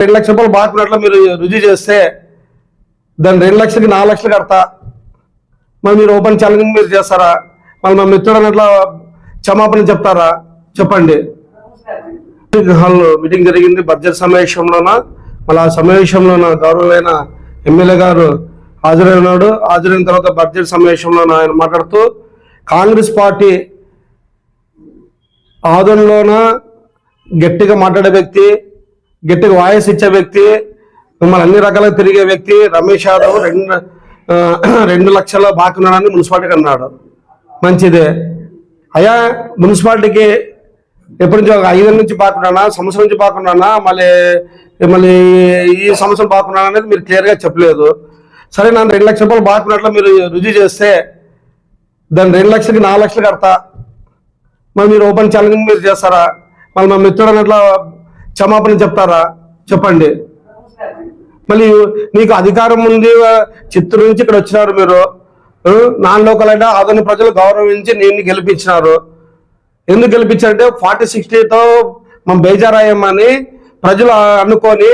2,00,000 బాకున్నట్లు మీరు రుజువు చేస్తే దాన్ని 2,00,000కి 4,00,000 కడతా, మరి మీరు ఓపెన్ ఛాలెంజింగ్ మీరు చేస్తారా? మళ్ళీ మా మిత్రుడు అన్నట్లు క్షమాపణ చెప్తారా? చెప్పండి. హాల్లో మీటింగ్ జరిగింది బడ్జెట్ సమావేశంలోన. మళ్ళీ ఆ సమావేశంలోన గౌరవమైన ఎమ్మెల్యే గారు హాజరైనాడు. హాజరైన తర్వాత బడ్జెట్ సమావేశంలో ఆయన మాట్లాడుతూ కాంగ్రెస్ పార్టీ ఆదరణలోన గట్టిగా మాట్లాడే వ్యక్తి, గట్టిగా వాయిస్ ఇచ్చే వ్యక్తి, మిమ్మల్ని అన్ని రకాలుగా తిరిగే వ్యక్తి రమేష్ యాదవ్ 2 లక్షల బాకున్నాడని మున్సిపాలిటీకి అన్నాడు. మంచిదే అయ్యా, మున్సిపాలిటీకి ఎప్పటి నుంచి 5 నుంచి బాకున్నానా, సంవత్సరం నుంచి బాకున్నానా, మళ్ళీ ఈ సంవత్సరం బాకున్నానా అనేది మీరు క్లియర్గా చెప్పలేదు. సరే, నన్ను 2,00,000 బాకున్నట్లు మీరు రుజువు చేస్తే దాన్ని 2,00,000కి 4,00,000 కడతా, మరి మీరు ఓపెన్ ఛాలెంజింగ్ మీరు చేస్తారా? మళ్ళీ మా మిత్రుడు అన్నట్లు క్షమాపణ చెప్తారా? చెప్పండి. మళ్ళీ మీకు అధికారం ఉంది, చిత్తూరు నుంచి ఇక్కడ వచ్చినారు మీరు, నాన్ లోకల్ అయినా అదని ప్రజలు గౌరవించి నేను గెలిపించినారు. ఎందుకు గెలిపించారంటే 40-60తో మనం బేజారాయమని ప్రజలు అనుకొని,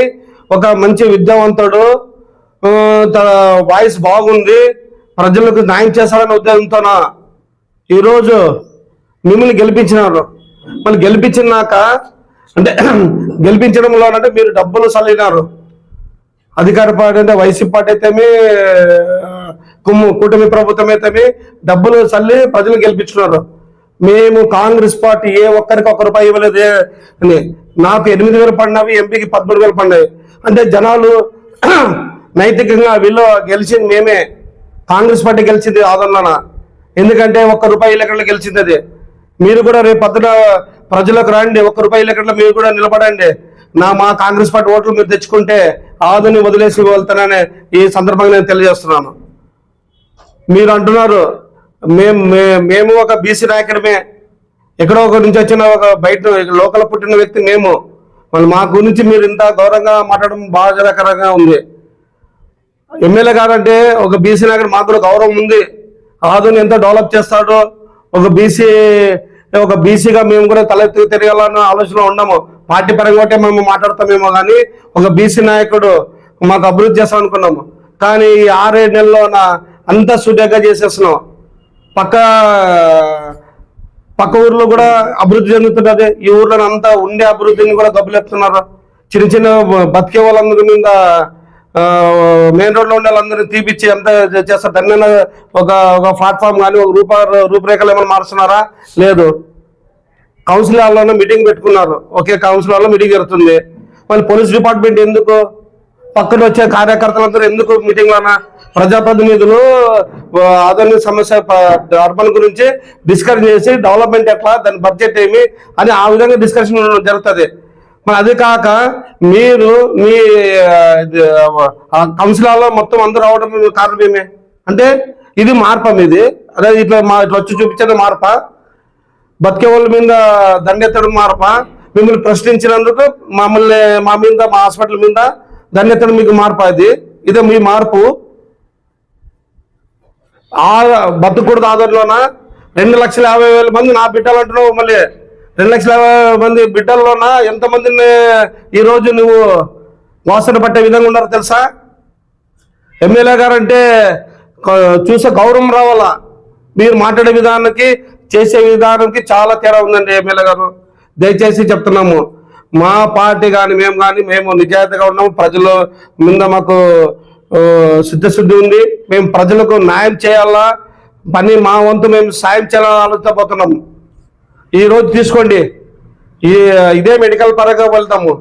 ఒక మంచి విద్యావంతుడు, తన వాయిస్ బాగుంది, ప్రజలకు న్యాయం చేస్తారనే ఉద్దేశంతోన ఈరోజు మిమ్మల్ని గెలిపించినారు. మళ్ళీ గెలిపించినాక అంటే గెలిపించడంలో అంటే మీరు డబ్బులు చల్లినారు. అధికార పార్టీ అంటే వైసీపీ పార్టీ అయితేమి, కూటమి ప్రభుత్వం అయితేమి డబ్బులు చల్లి ప్రజలు గెలిపించుకున్నారు. మేము కాంగ్రెస్ పార్టీ ఏ ఒక్కరికి ₹1 ఇవ్వలేదు అని. నాకు 8,000 పడినవి, ఎంపీకి 13,000 పడినాయి. అంటే జనాలు నైతికంగా వీళ్ళు గెలిచింది మేమే, కాంగ్రెస్ పార్టీ గెలిచింది ఆదరణ. ఎందుకంటే ₹1 లెక్కలో గెలిచింది అది. మీరు కూడా రేపు పొద్దున ప్రజలకు రండి, ₹1 లెక్కలో మీరు కూడా నిలబడండి. మా కాంగ్రెస్ పార్టీ ఓట్లు మీరు తెచ్చుకుంటే ఆదని వదిలేసి వెళ్తానని ఈ సందర్భంగా నేను తెలియజేస్తున్నాను. మీరు అంటున్నారు మేము ఒక బీసీ నాయకుడమే, ఎక్కడో ఒక నుంచి వచ్చిన ఒక బయట లోకల్ పుట్టిన వ్యక్తి మేము. మళ్ళీ మా గురించి మీరు ఇంత గౌరవంగా మాట్లాడడం బాధాకరంగా ఉంది. ఎమ్మెల్యే గారు అంటే ఒక బీసీ నాయకుడు, మాకు కూడా గౌరవం ఉంది. ఆదుని ఎంత డెవలప్ చేస్తాడో, ఒక బీసీగా మేము కూడా తలెత్తి తిరగాలన్న ఆలోచనలో ఉన్నాము. పార్టీ పరంగా ఒకటే మేము మాట్లాడతామేమో కానీ ఒక బీసీ నాయకుడు మాకు అభివృద్ధి చేస్తాం అనుకున్నాము. కానీ ఈ 6-7 నెలల్లో అంతా సూటిగా చేసేస్తున్నాం. పక్క ఊర్లో కూడా అభివృద్ధి చెందుతున్నది. ఈ ఊర్లో అంతా ఉండే అభివృద్ధిని కూడా దెబ్బలేపుతున్నారు. చిన్న చిన్న బతికే వాళ్ళందరి మీద మెయిన్ రోడ్లో ఉండే వాళ్ళందరినీ తీపిచ్చి అంతా చేస్తారు. దాన్ని ఒక ప్లాట్ఫామ్ కానీ ఒక రూపురేఖలు ఏమైనా మారుస్తున్నారా? లేదు. కౌన్సిల్ హాల్లోనే మీటింగ్ పెట్టుకున్నారు. ఒకే కౌన్సిల్ హాల్లో మీటింగ్ జరుగుతుంది. మళ్ళీ పోలీస్ డిపార్ట్మెంట్ ఎందుకు, పక్కన వచ్చే కార్యకర్తలందరూ ఎందుకు మీటింగ్లోనా? ప్రజాప్రతినిధులు ఆధునిక సమస్య అర్బన్ గురించి డిస్కస్ చేసి డెవలప్మెంట్ ఎట్లా, దాని బడ్జెట్ ఏమి అని ఆ విధంగా డిస్కషన్ జరుగుతుంది. మరి అది కాక మీరు మీ కౌన్సిల్ హాల్లో మొత్తం అందరూ రావడం కారణం ఏమే? అంటే ఇది మార్పా మీది? అదే ఇట్లా వచ్చి చూపించేది మార్పా? బతికే వాళ్ళ మీద దండెత్తడం మార్పా? మిమ్మల్ని ప్రశ్నించినందుకు మా మీద, మా హాస్పిటల్ మీద దండెత్తడం మీకు మార్పా? ఇదే మీ మార్పు? బతుకూడదు ఆధారంలోన 2,50,000 మంది నా బిడ్డలు అంటున్నావు. మళ్ళీ 2,50,000 మంది బిడ్డల్లోన ఎంతమందిని ఈరోజు నువ్వు వాసన పట్టే విధంగా ఉన్నారో తెలుసా? ఎమ్మెల్యే గారు అంటే చూసే గౌరవం రావాలా. మీరు మాట్లాడే విధానానికి చేసే విధానానికి చాలా తేడా ఉందండి ఎమ్మెల్యే గారు. దయచేసి చెప్తున్నాము, మా పార్టీ కానీ మేము నిజాయితీగా ఉన్నాము. ప్రజల మీద మాకు సిద్ధశుద్ధి ఉంది. మేము ప్రజలకు న్యాయం చేయాలా, మా వంతు మేము సాయం చేయాలని ఆలోచించబోతున్నాము. ఈరోజు తీసుకోండి, ఇదే మెడికల్ పరంగా వెళ్తాము.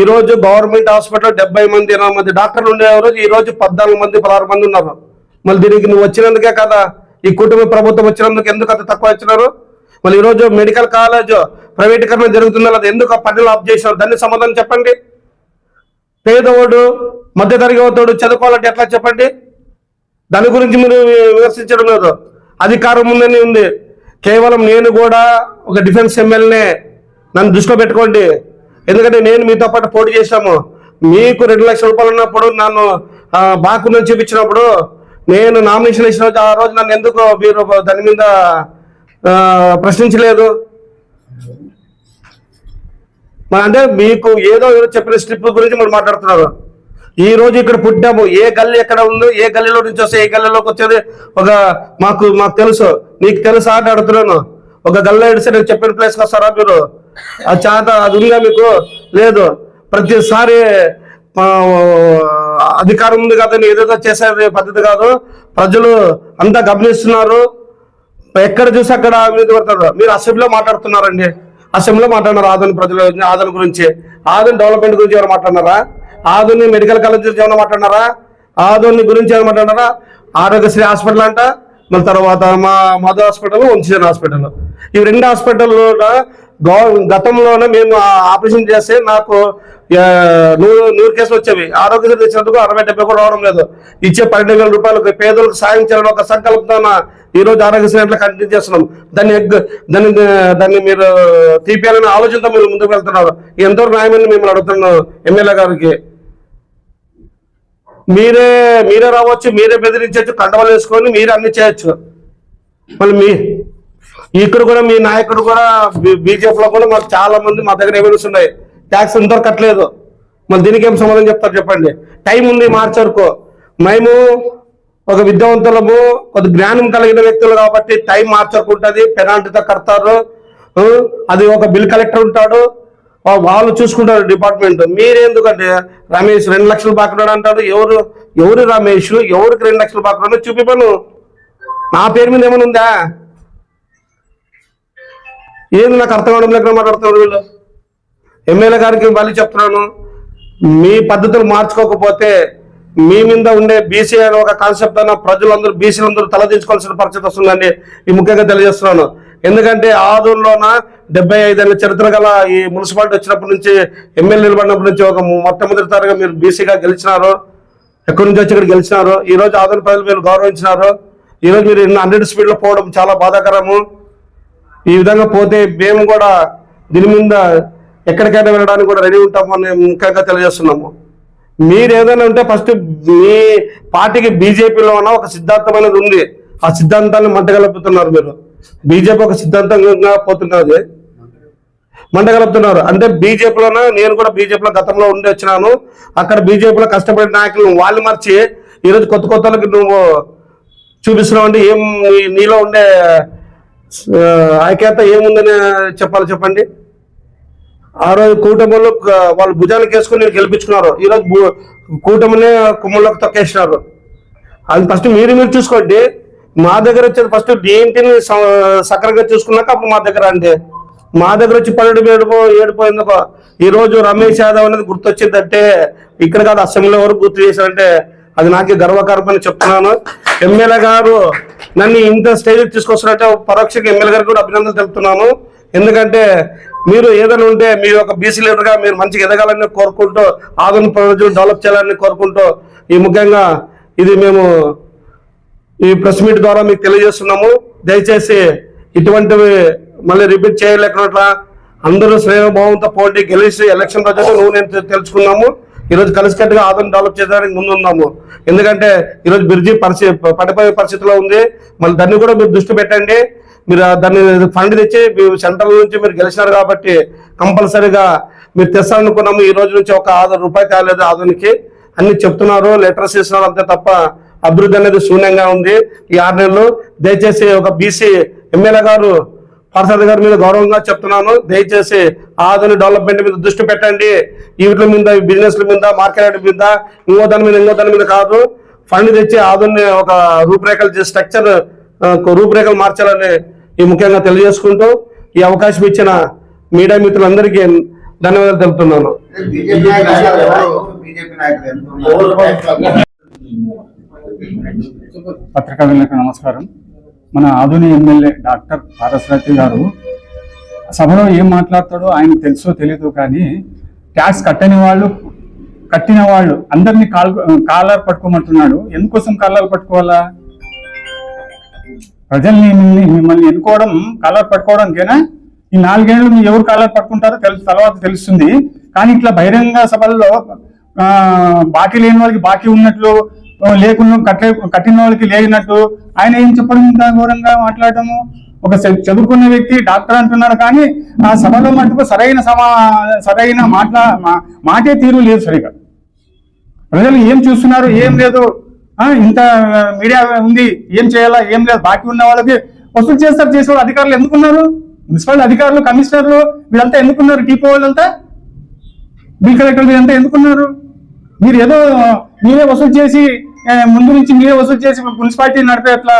ఈరోజు గవర్నమెంట్ హాస్పిటల్ 70 మంది 80 మంది డాక్టర్లు ఉండేవారు, ఈరోజు 14 మంది 16 మంది ఉన్నారు. మళ్ళీ దీనికి నువ్వు వచ్చినందుకే కదా, ఈ కుటుంబ ప్రభుత్వం వచ్చినందుకు ఎందుకు అంత తక్కువ ఇచ్చినారు? మళ్ళీ ఈరోజు మెడికల్ కాలేజ్ ప్రైవేటీకరణ జరుగుతుందా లేదా, ఎందుకు పనులు ఆఫ్ చేసినారు? దాన్ని సమాధానం చెప్పండి. పేదవాడు, మధ్యతరగతివాడు చదువుకోవాలంటే ఎట్లా చెప్పండి? దాని గురించి మీరు విమర్శించడం లేదు. అధికారం ఉందని ఉంది. కేవలం నేను కూడా ఒక డిఫెన్స్ ఎమ్మెల్యేనే, నన్ను దృష్టిలో పెట్టుకోండి. ఎందుకంటే నేను మీతో పాటు పోటీ చేశాము. మీకు 2 లక్షల రూపాయలు ఉన్నప్పుడు నన్ను బాకుని చూపించినప్పుడు నేను నామినేషన్ ఇచ్చిన రోజు, ఆ రోజు నన్ను ఎందుకు మీరు దాని మీద ప్రశ్నించలేదు? మన అంటే మీకు ఏదో చెప్పిన స్ట్రిప్ గురించి మనం మాట్లాడుతున్నారు. ఈ రోజు ఇక్కడ పుట్టాము, ఏ గల్లీ ఎక్కడ ఉందో, ఏ గల్లీలో నుంచి వస్తే ఏ గల్లీలోకి వచ్చేది ఒక మాకు తెలుసు. నీకు తెలుసా అని అడుగుతున్నాను. ఒక గల్లీ ఇడిస్తే నేను చెప్పిన ప్లేస్కి వస్తారా మీరు? అది చేత అది ఉందా మీకు? లేదు. ప్రతిసారి అధికారం ఉంది కదా ఏదేదో చేసేది పద్ధతి కాదు. ప్రజలు అంతా గమనిస్తున్నారు. ఎక్కడ చూసి అక్కడ అవినీతి పడతారు. మీరు అసెంబ్లీలో మాట్లాడుతున్నారండి, అసెంబ్లీలో మాట్లాడినారు ఆదోని ప్రజలు, ఆదోని గురించి, ఆదోని డెవలప్మెంట్ గురించి ఎవరు మాట్లాడినారా? ఆదోని మెడికల్ కాలేజ్ గురించి ఏమైనా మాట్లాడినారా? ఆదోని గురించి ఏమైనా మాట్లాడినారా? ఆరోగ్యశ్రీ హాస్పిటల్ అంట, మళ్ళీ తర్వాత మా మధు హాస్పిటల్, వంశీజన్ హాస్పిటల్, ఇవి 2 హాస్పిటల్లో గతంలోనే మేము ఆపరేషన్ చేస్తే నాకు 100 కేసులు వచ్చేవి. ఆరోగ్యశ్రీ తెచ్చినందుకు 60-70 కూడా రావడం లేదు. ఇచ్చే 12,000 రూపాయలు పేదలకు సాయం చేయాలని ఒక సంకల్పంతో ఈరోజు ఆరోగ్యశ్రీ అట్లా కంటిన్యూ చేస్తున్నాం. దాన్ని మీరు తీపియాలనే ఆలోచనతో మీరు ముందుకు వెళ్తున్నారు. ఎంతవరకు న్యాయమని మిమ్మల్ని అడుగుతున్నాను ఎమ్మెల్యే గారికి. మీరే రావచ్చు, మీరే బెదిరించవచ్చు, కండవలు వేసుకొని మీరే అన్ని చేయొచ్చు. మళ్ళీ ఇక్కడ కూడా మీ నాయకుడు కూడా బీజేపీలో కూడా మాకు చాలా మంది మా దగ్గర ఎవిడెన్స్ ఉన్నాయి, ట్యాక్స్ ఇంతవరకు కట్టలేదు. మళ్ళీ దీనికి ఏం సమాధానం చెప్తారు చెప్పండి? టైం ఉంది మార్చి వరకు. మేము ఒక విద్యావంతులము, కొద్ది జ్ఞానం కలిగిన వ్యక్తులు కాబట్టి టైం మార్చి వరకు ఉంటుంది. పెనాల్టీతో కడతారు. అది ఒక బిల్ కలెక్టర్ ఉంటాడు, వాళ్ళు చూసుకుంటారు డిపార్ట్మెంట్. మీరెందుకంటే రమేష్ 2 లక్షలు బాకున్నాడు అంటాడు. ఎవరు రమేష్? ఎవరికి 2 లక్షలు బాకున్నాడు చూపిపోను. నా పేరు మీద ఏమైనా ఉందా? ఏంది నాకు అర్థం అవడం లేకుండా మాట్లాడుతున్నారు వీళ్ళు. ఎమ్మెల్యే గారికి మళ్ళీ చెప్తున్నాను, మీ పద్ధతులు మార్చుకోకపోతే మీ మీద ఉండే బీసీ అనే ఒక కాన్సెప్ట్ అన్న ప్రజలందరూ బీసీలందరూ తలదించుకోవాల్సిన పరిస్థితి వస్తుందండి. ఈ ముఖ్యంగా తెలియజేస్తున్నాను. ఎందుకంటే ఆదోన్లోన 75 ఏళ్ళ చరిత్ర గల ఈ మున్సిపాలిటీ వచ్చినప్పటి నుంచి, ఎమ్మెల్యే నిలబడినప్పటి నుంచి ఒక మొట్టమొదటిసారిగా మీరు బీసీగా గెలిచినారు. ఎక్కడి నుంచి వచ్చి ఇక్కడ గెలిచినారు. ఈరోజు ఆదోని ప్రజలు మీరు గౌరవించినారు. ఈరోజు మీరు 100 స్పీడ్లో పోవడం చాలా బాధాకరము. ఈ విధంగా పోతే మేము కూడా దీని మీద ఎక్కడికైనా వెళ్ళడానికి కూడా రెడీ ఉంటామని ముఖ్యంగా తెలియజేస్తున్నాము. మీరు ఏదైనా ఉంటే ఫస్ట్ మీ పార్టీకి బీజేపీలో ఉన్న ఒక సిద్ధాంతం అనేది ఉంది, ఆ సిద్ధాంతాన్ని మంటగలుపుతున్నారు మీరు. బీజేపీ ఒక సిద్ధాంతంగా పోతున్నది, మంటగలుపుతున్నారు. అంటే బీజేపీలోనే నేను కూడా బీజేపీలో గతంలో ఉండి వచ్చినాను. అక్కడ బీజేపీలో కష్టపడిన నాయకులు వాళ్ళు మార్చి ఈరోజు కొత్తలకి నువ్వు చూపిస్తున్నావు. అంటే ఏం నీలో ఉండే ఐక్యత ఏముందని చెప్పండి. ఆ రోజు కూటమిలో వాళ్ళు భుజానికి వేసుకుని నేను గెలిపించుకున్నారు. ఈరోజు కూటమిని కుమ్మల్లోకి తొక్కేసినారు. అది ఫస్ట్ మీరు చూసుకోండి. మా దగ్గర వచ్చేది ఫస్ట్ డిఎంటీని సక్రంగా చూసుకున్నాక అప్పుడు మా దగ్గర అంటే మా దగ్గర వచ్చి 12 ఏడిపోయిందో. ఈరోజు రమేష్ యాదవ్ అనేది గుర్తొచ్చిందంటే ఇక్కడ కాదు అసెంబ్లీ వరకు గుర్తు చేశారంటే అది నాకే గర్వకారణమని చెప్తున్నాను. ఎమ్మెల్యే గారు నన్ను ఇంత స్టేజ్కి తీసుకొస్తున్నట్టే పరోక్షంగా ఎమ్మెల్యే గారికి కూడా అభినందనలు తెలుపుతున్నాను. ఎందుకంటే మీరు ఏదైనా ఉంటే మీ ఒక బీసీ లీడర్గా మీరు మంచిగా ఎదగాలని కోరుకుంటూ, ఆదోని ప్రజలు డెవలప్ చేయాలని కోరుకుంటూ ఈ ముఖ్యంగా ఇది మేము ఈ ప్రెస్ మీట్ ద్వారా మీకు తెలియజేస్తున్నాము. దయచేసి ఇటువంటివి మళ్ళీ రిపీట్ చేయలేకుండా అందరూ శ్రేయభావంతో పోటీ గెలిచి ఎలక్షన్ రోజు నువ్వు నేను తెలుసుకున్నాము. ఈరోజు కలిసికట్టుగా ఆదోని డెవలప్ చేయడానికి ముందున్నాము. ఎందుకంటే ఈరోజు బ్రిడ్జి పడిపోయే పరిస్థితిలో ఉంది. మళ్ళీ దాన్ని కూడా మీరు దృష్టి పెట్టండి. మీరు దాన్ని ఫండ్ తెచ్చి సెంట్రల్ నుంచి మీరు గెలిచినారు కాబట్టి కంపల్సరీగా మీరు తెస్తారనుకున్నాము. ఈ రోజు నుంచి ఒక ₹1 తేలేదు ఆదోనికి. అన్ని చెప్తున్నారు, లెటర్స్ ఇస్తున్నారు అంతే తప్ప అభివృద్ధి అనేది శూన్యంగా ఉంది ఈ 6 నెలలు. దయచేసి ఒక బీసీ ఎమ్మెల్యే గారు పార్సారథి గారి మీద గౌరవంగా చెప్తున్నాను, దయచేసి ఆదోని డెవలప్మెంట్ మీద దృష్టి పెట్టండి. ఈ వీటి మీద, బిజినెస్ల మీద, మార్కెట్ మీద, ఇంకో దాని మీద కాదు. ఫండ్ తెచ్చి ఆదోని ఒక రూపురేఖలు స్ట్రక్చర్ రూపురేఖలు మార్చాలని ఈ ముఖ్యంగా తెలియజేసుకుంటూ ఈ అవకాశం ఇచ్చిన మీడియా మిత్రులందరికీ ధన్యవాదాలు తెలుపుతున్నాను. పత్రికా విలేకరులకు నమస్కారం. మన ఆదోని ఎమ్మెల్యే డాక్టర్ పారసారథి గారు సభలో ఏం మాట్లాడతాడో ఆయనకు తెలుసో తెలియదు, కానీ ట్యాక్స్ కట్టిన వాళ్ళు అందరినీ కాలర్ పట్టుకోమంటున్నాడు. ఎందుకోసం కాలర్ పట్టుకోవాలా? ప్రజల్ని మిమ్మల్ని ఎన్నుకోవడం కాలర్ పట్టుకోవడానికేనా? ఈ 4 ఏళ్ళు మీరు ఎవరు కాలర్ పట్టుకుంటారో తర్వాత తెలుస్తుంది. కానీ ఇట్లా బహిరంగ సభల్లో బాకీ లేని వాళ్ళకి బాకీ ఉన్నట్లు, లేకుండా కట్టిన వాళ్ళకి లేనట్టు ఆయన ఏం చెప్పడం, ఇంత ఘోరంగా మాట్లాడటము ఒక చదువుకున్న వ్యక్తి డాక్టర్ అంటున్నాడు, కానీ ఆ సభలో మటుకు సరైన మాటే తీరు లేదు సరిగా. ప్రజలు ఏం చూస్తున్నారు, ఏం లేదు, ఇంత మీడియా ఉంది, ఏం చేయాలా, ఏం లేదు, బాకీ ఉన్న వాళ్ళకి వసూలు చేసేవాళ్ళు అధికారులు ఎందుకున్నారు? మున్సిపల్ అధికారులు, కమిషనర్లు వీళ్ళంతా ఎందుకున్నారు? టీపీ వాళ్ళంతా, బిల్ కలెక్టర్ వీళ్ళంతా ఎందుకున్నారు? మీరు ఏదో మీరే వసూలు చేసి ముందు నుంచి మీరే వసూలు చేసి మున్సిపాలిటీ నడిపే అట్లా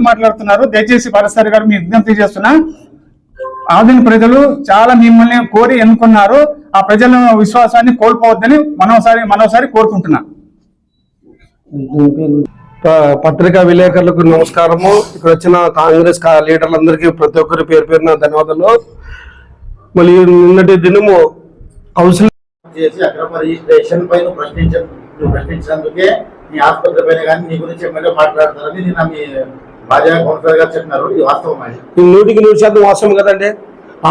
మాట్లాడుతున్నారు. దయచేసి పారసారి గారు మీ విజ్ఞప్తి చేస్తున్నా, ఆదిన ప్రజలు చాలా మిమ్మల్ని కోరి ఎన్నుకున్నారు. ఆ ప్రజల విశ్వాసాన్ని కోల్పోవద్దని మనోసారి కోరుకుంటున్నా. పత్రికా విలేకరులకు నమస్కారము. ఇక్కడ వచ్చిన కాంగ్రెస్ లీడర్లందరికీ ప్రతి ఒక్కరి పేరున ధన్యవాదాలు. మళ్ళీ నిన్నటి దినము కౌన్సిల్ చేసి అక్రమ రిజిస్ట్రేషన్ పైన ప్రశ్నించినందుకే నీ ఆసుపత్రి పైన కానీ నీ గురించి ఎమ్మెల్యే మాట్లాడతారని నిన్న మీ భాజపా కౌన్సిలర్ గారు చెప్పినారు. ఇది వాస్తవం అండి? 100% వాస్తవం కదండి.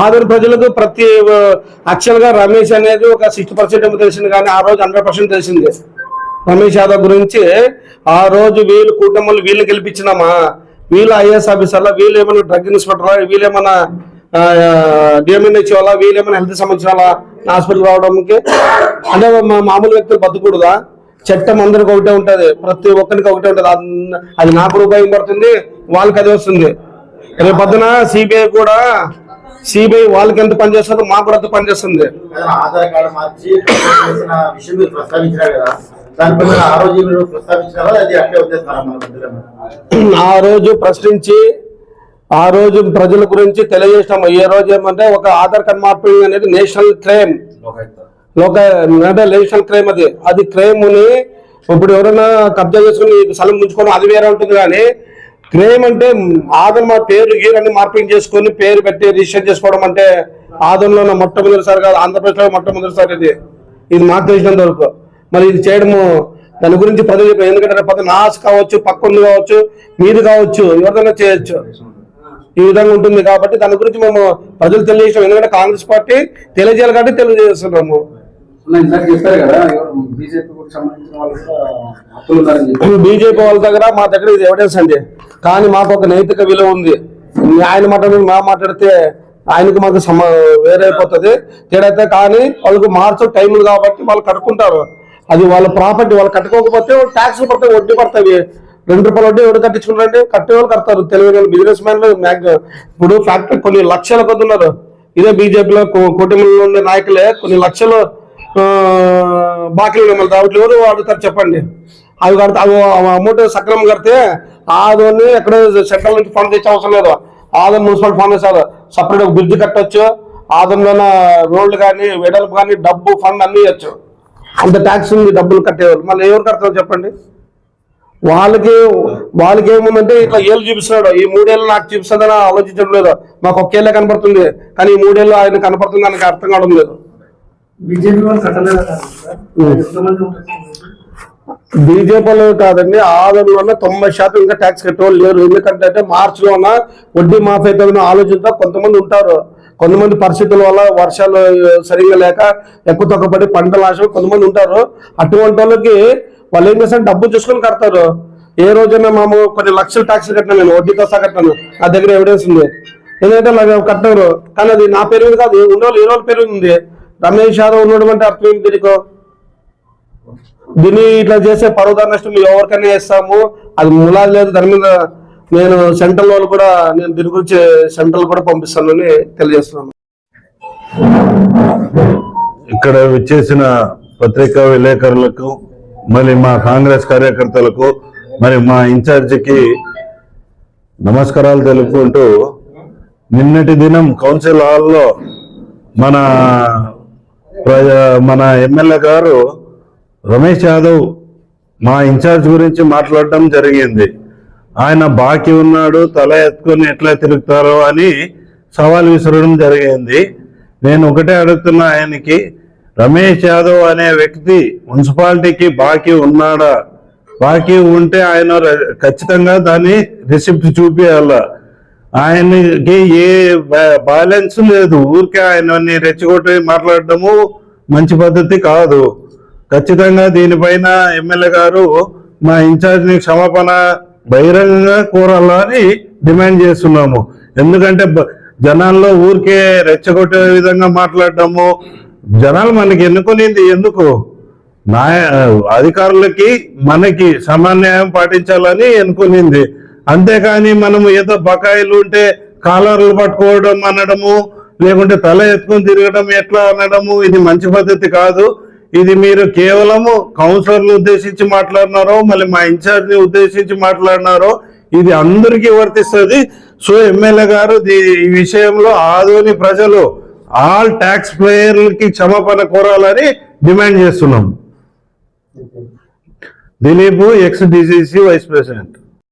ఆంధ్ర ప్రజలకు ప్రతి యాక్చువల్ గా రమేష్ అనేది ఒక 60% ఏమో తెలిసింది, కానీ ఆ రోజు 100% తెలిసింది. రమేష్ యాదవ్ గురించి ఆ రోజు వీళ్ళు కూటములు వీళ్ళు గెలిపించినామా, వీళ్ళు ఐఏఎస్ ఆఫీసర్లా, వీళ్ళు ఏమైనా డ్రగ్ ఇన్స్పెక్టర్లా, వీళ్ళు ఏమైనా డిఎంఎన్హెచ్ వాళ్ళ, వీళ్ళు ఏమైనా హెల్త్ సంబంధించిన వాళ్ళ హాస్పిటల్ రావడానికి? అంటే మామూలు వ్యక్తులు బతుకూడదా? చట్టం అందరికి ఒకటే ఉంటుంది, ప్రతి ఒక్కరికి ఒకటే ఉంటుంది. అది నాకు ఉపయోగపడుతుంది, వాళ్ళకి అది వస్తుంది. రేపొద్దున సిబిఐ వాళ్ళకి ఎంత పనిచేస్తుందో మాకు కూడా ఎంత పనిచేస్తుంది. ఆధార్ కార్డు మార్చి విషయం మీరు ప్రస్తావించారు కదా, దానిపై ఆ రోజు మీరు ప్రస్తావించారా? అది అట్లే ఉద్దేశం ఆ రోజు ప్రశ్నించి ఆ రోజు ప్రజల గురించి తెలియజేసినాము. ఏ రోజు ఏమంటే ఒక ఆధార్ కార్డ్ మార్పింగ్ అనేది నేషనల్ క్రైమ్, నేషనల్ క్రైమ్. అది క్రైమ్ని ఇప్పుడు ఎవరైనా కబ్జా చేసుకుని స్థలం ముంచుకొని అది వేరే ఉంటుంది, కానీ క్రైమ్ అంటే ఆధార్ మా పేరు గీరని మార్పింగ్ చేసుకొని పేరు పెట్టి రిజిస్టర్ చేసుకోవడం అంటే ఆధార్లో మొట్టమొదటిసారి కాదు, ఆంధ్రప్రదేశ్లో మొట్టమొదటిసారి ఇది మాకు తెలిసినంత వరకు. మరి ఇది చేయడము దాని గురించి ప్రజలు చెప్పారు. ఎందుకంటే పది నాస్ కావచ్చు, పక్కంది కావచ్చు, మీది కావచ్చు, ఎవరిదైనా చేయొచ్చు, ఈ విధంగా ఉంటుంది. కాబట్టి దాని గురించి మేము ప్రజలు తెలియజేసాం. ఎందుకంటే కాంగ్రెస్ పార్టీ తెలియజేయాలి కాబట్టి తెలియజేస్తున్నాము. బీజేపీ వాళ్ళ దగ్గర మా దగ్గర ఇది ఎవిడెన్స్ అండి, కానీ మాకు ఒక నైతిక విలువ ఉంది. ఆయన మాట్లాడితే ఆయనకు మాకు వేరే అయిపోతుంది తేడైతే. కానీ వాళ్ళకు మార్చు టైంలు కాబట్టి వాళ్ళు కట్టుకుంటారు, అది వాళ్ళ ప్రాపర్టీ. వాళ్ళు కట్టుకోకపోతే ట్యాక్స్లు పడతాయి, వడ్డీ పడతాయి. ₹2 వడ్డీ ఎవరు కట్టించుకుంటారంటే కట్టే వాళ్ళు కడతారు. తెలియని బిజినెస్ మ్యాన్లు ఇప్పుడు ఫ్యాక్టరీ కొన్ని లక్షల కొద్ది ఉన్నారు. ఇదే బీజేపీలో కూటమిలో ఉండే నాయకులే కొన్ని లక్షలు బాకీలు మళ్ళీ దాంట్లో ఎవరు వాడుతారు చెప్పండి? అవి కడితే అవి అమౌంట్ సక్రమం కడితే ఆదోని ఎక్కడ సెంట్రల్ నుంచి ఫండ్ తెచ్చే అవసరం లేదు. ఆదోని మున్సిపల్ ఫండ్ వేసారు, సపరేట్ ఒక బ్రిడ్జ్ కట్టొచ్చు, ఆదోనిలోన రోడ్లు కానీ వెడల్పు కానీ డబ్బు ఫండ్ అన్ని ఇవ్వచ్చు. అంత ట్యాక్స్ ఉంది డబ్బులు కట్టేవాళ్ళు. మళ్ళీ ఎవరు కడతారు చెప్పండి? వాళ్ళకి ఏముందంటే ఇట్లా ఏళ్ళు చూపిస్తున్నాడు, ఈ 3 ఏళ్ళు నాకు చూపిస్తుందని ఆలోచించడం లేదు. మాకు ఒకేళ్ళే కనపడుతుంది, కానీ ఈ 3 ఏళ్ళు ఆయన కనపడుతుంది నాకు అర్థం కావడం లేదు. బీజేపీలో కాదండి, ఆదాయంలో 90% ఇంకా ట్యాక్స్ కట్టేవాళ్ళు లేరు. ఎందుకంటే మార్చిలోన వడ్డీ మాఫీ అవుతుందని ఆలోచనతో కొంతమంది ఉంటారు. కొంతమంది పరిస్థితుల వల్ల వర్షాలు సరిగ్గా లేక ఎక్కువ తక్కువపడి పంట నాశనం కొంతమంది ఉంటారు. అటువంటి వాళ్ళకి వాళ్ళు ఏం చేస్తారు, డబ్బు చూసుకొని కడతారు. ఏ రోజైనా మేము కొన్ని లక్షల ట్యాక్స్ కట్టినా, నేను వడ్డీతో సహా కట్టాను, నా దగ్గర ఎవిడెన్స్ ఉంది. ఎందుకంటే కట్టారు, కానీ అది నా పేరు మీద కాదు, ఉన్నవాళ్ళు ఏ రోజు పేరు ఉంది. రమేష్ యాదవ్ ఉండడం అంటే అర్థం ఏంటి? దీన్ని ఇట్లా చేసే పరువుదార నష్టం ఎవరికైనా వేస్తాము, అది ములాది లేదు. దాని మీద నేను సెంట్రల్ వాళ్ళు కూడా నేను దీని గురించి సెంట్రల్ కూడా పంపిస్తానని తెలియజేస్తున్నాను. ఇక్కడ విచ్చేసిన పత్రికా విలేకరులకు, మరి మా కాంగ్రెస్ కార్యకర్తలకు, మరి మా ఇన్ఛార్జికి నమస్కారాలు తెలుపుకుంటూ, నిన్నటి దినం కౌన్సిల్ హాల్లో మన ఎమ్మెల్యే గారు రమేష్ యాదవ్ మా ఇన్ఛార్జ్ గురించి మాట్లాడటం జరిగింది. ఆయన బాకీ ఉన్నాడు, తల ఎత్తుకొని ఎట్లా తిరుగుతారో అని సవాల్ విసరడం జరిగింది. నేను ఒకటే అడుగుతున్నా ఆయనకి, రమేష్ యాదవ్ అనే వ్యక్తి మున్సిపాలిటీకి బాకీ ఉన్నాడా? బాకీ ఉంటే ఆయన ఖచ్చితంగా దాన్ని రిసిప్ట్ చూపించాల. ఆయనకి ఏ బ్యాలెన్స్ లేదు, ఊరికే ఆయనని రెచ్చగొట్టి మాట్లాడటము మంచి పద్ధతి కాదు. ఖచ్చితంగా దీనిపైన ఎమ్మెల్యే గారు మా ఇన్ఛార్జిని క్షమాపణ బహిరంగంగా కోరాలని డిమాండ్ చేస్తున్నాము. ఎందుకంటే జనాల్లో ఊరికే రెచ్చగొట్టే విధంగా మాట్లాడటము, జనాలు మనకి ఎన్నుకునేది ఎందుకు? అధికారులకి మనకి సమన్వయం పాటించాలని ఎన్నుకునింది. అంతేకాని మనము ఏదో బకాయిలు ఉంటే కాలర్లు పట్టుకోవడం అనడము, లేకుంటే తల ఎత్తుకొని తిరగడం ఎట్లా అనడము, ఇది మంచి పద్ధతి కాదు. ఇది మీరు కేవలము కౌన్సిలర్ని ఉద్దేశించి మాట్లాడినారో, మళ్ళీ మా ఇన్ఛార్జ్ని ఉద్దేశించి మాట్లాడినారో, ఇది అందరికీ వర్తిస్తుంది. సో ఎమ్మెల్యే గారు ఈ విషయంలో ఆదోని ప్రజలు ఆల్ ట్యాక్స్ పేయర్లకి క్షమాపణ కోరాలని డిమాండ్ చేస్తున్నాం. Dilip, ex DCC vice president.